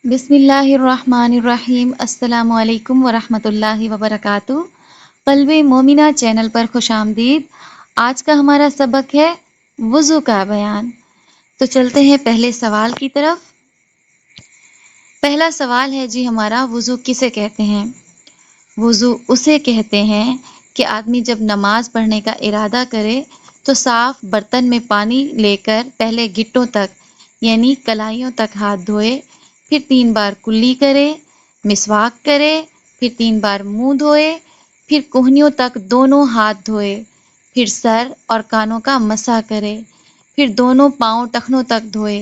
बिस्मिल्लाहिर्रहमानिर्रहीम। अस्सलामु अलैकुम वरहमतुल्लाहि वबरकातुह। क़ल्बे मोमिना चैनल पर खुश आमदीद। आज का हमारा सबक है वुज़ू का बयान। तो चलते हैं पहले सवाल की तरफ। पहला सवाल है जी हमारा, वुज़ू किसे कहते हैं? वुज़ू उसे कहते हैं कि आदमी जब नमाज पढ़ने का इरादा करे तो साफ बर्तन में पानी लेकर पहले गिट्टों तक यानी कलाइयों तक हाथ धोए, फिर 3 बार कुल्ली करे, मिसवाक करे, फिर 3 बार मुंह धोए, फिर कोहनियों तक दोनों हाथ धोए, फिर सर और कानों का मसा करे, फिर दोनों पाँव टखनों तक धोए।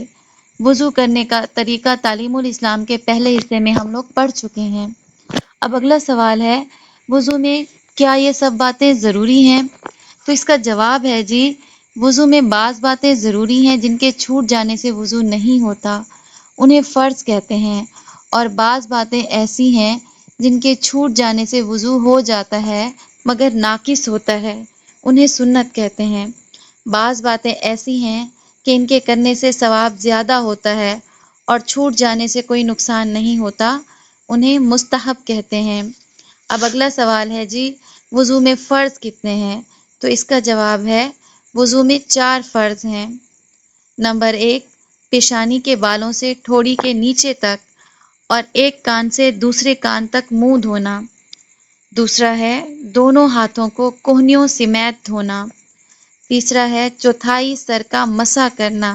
वुज़ू करने का तरीका तालीमुल इस्लाम के पहले हिस्से में हम लोग पढ़ चुके हैं। अब अगला सवाल है, वुज़ू में क्या ये सब बातें ज़रूरी हैं? तो इसका जवाब है जी, वुज़ू में बाज़ बातें ज़रूरी हैं जिनके छूट जाने से वुज़ू नहीं होता, उन्हें फ़र्ज़ कहते हैं, और बाज़ बातें ऐसी हैं जिनके छूट जाने से वुज़ू हो जाता है मगर नाकिस होता है, उन्हें सुन्नत कहते हैं। बाज़ बातें ऐसी हैं कि इनके करने से सवाब ज़्यादा होता है और छूट जाने से कोई नुकसान नहीं होता, उन्हें मुस्तहब कहते हैं। अब अगला सवाल है जी, वुज़ू में फ़र्ज़ कितने हैं? तो इसका जवाब है, वुज़ू में 4 फ़र्ज़ हैं। नंबर 1, पेशानी के बालों से ठोड़ी के नीचे तक और एक कान से दूसरे कान तक मुंह धोना। दूसरा है दोनों हाथों को कोहनियों समेत धोना। तीसरा है चौथाई सर का मसा करना।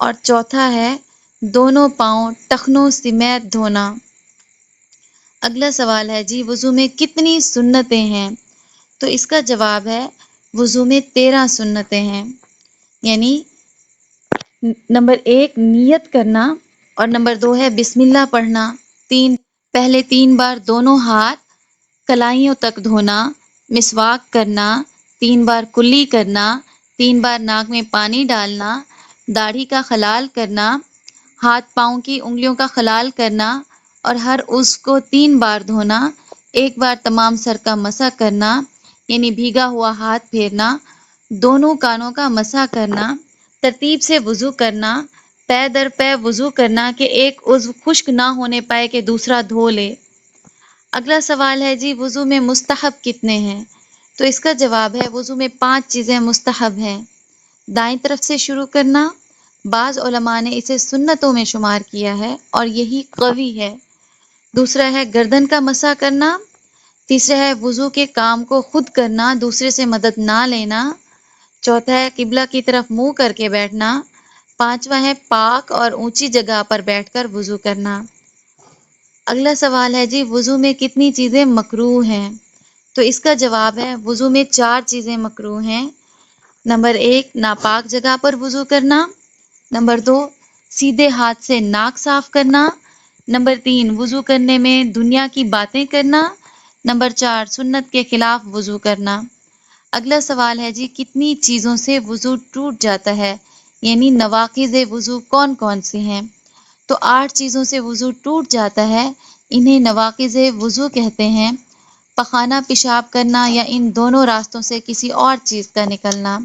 और चौथा है दोनों पाँव टखनों समेत धोना। अगला सवाल है जी, वुज़ू में कितनी सुन्नतें हैं? तो इसका जवाब है, वुज़ू में 13 सुन्नतें हैं। यानी नंबर 1 नियत करना, और नंबर 2 है बिस्मिल्लाह पढ़ना। पहले 3 बार दोनों हाथ कलाइयों तक धोना, मिसवाक करना, 3 बार कुल्ली करना, 3 बार नाक में पानी डालना, दाढ़ी का खलाल करना, हाथ पाँव की उंगलियों का खलाल करना और हर उज़्व को 3 बार धोना, 1 बार तमाम सर का मसा करना यानी भीगा हुआ हाथ फेरना, दोनों कानों का मसा करना, तरतीब से वुज़ू करना, पै दर पै वुज़ू करना कि एक उज़्व खुश्क ना होने पाए कि दूसरा धो ले। अगला सवाल है जी, वुज़ू में मुस्तहब कितने हैं? तो इसका जवाब है, वुज़ू में 5 चीज़ें मुस्तहब हैं। दाएं तरफ से शुरू करना, बाज़ उलमा ने इसे सुन्नतों में शुमार किया है और यही कवी है। दूसरा है गर्दन का मसा करना। तीसरा है वुज़ू के काम को खुद करना, दूसरे से मदद ना लेना। चौथा है किबला की तरफ मुंह करके बैठना। पांचवा है पाक और ऊंची जगह पर बैठकर वुज़ू करना। अगला सवाल है जी, वुज़ू में कितनी चीज़ें मकरूह हैं? तो इसका जवाब है, वुज़ू में 4 चीज़ें मकरूह हैं। नंबर 1, नापाक जगह पर वुज़ू करना। नंबर 2, सीधे हाथ से नाक साफ करना। नंबर 3, वुज़ू करने में दुनिया की बातें करना। नंबर 4, सुन्नत के खिलाफ वुज़ू करना। अगला सवाल है जी, कितनी चीज़ों से वुज़ू टूट जाता है? यानी नवाकिज़ वुज़ू कौन कौन सी हैं? तो 8 चीज़ों से वुज़ू टूट जाता है, इन्हें नवाकिज़ वुज़ू कहते हैं। पखाना पेशाब करना या इन दोनों रास्तों से किसी और चीज़ का निकलना।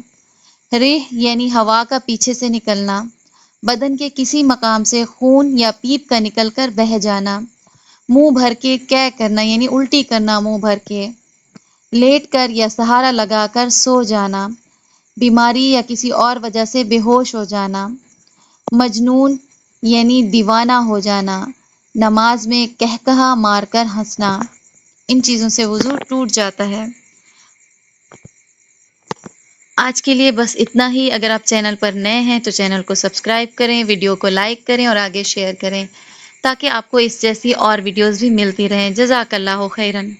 रेह यानी हवा का पीछे से निकलना। बदन के किसी मकाम से खून या पीप का निकलकर बह जाना। मुंह भर के कै करना यानी उल्टी करना मुंह भर के। लेट कर या सहारा लगाकर सो जाना। बीमारी या किसी और वजह से बेहोश हो जाना। मजनून यानी दीवाना हो जाना। नमाज में कहकहा मारकर हंसना। इन चीज़ों से वुज़ू टूट जाता है। आज के लिए बस इतना ही। अगर आप चैनल पर नए हैं तो चैनल को सब्सक्राइब करें, वीडियो को लाइक करें और आगे शेयर करें ताकि आपको इस जैसी और वीडियोस भी मिलती रहें। जज़ाकल्लाहु खैरन।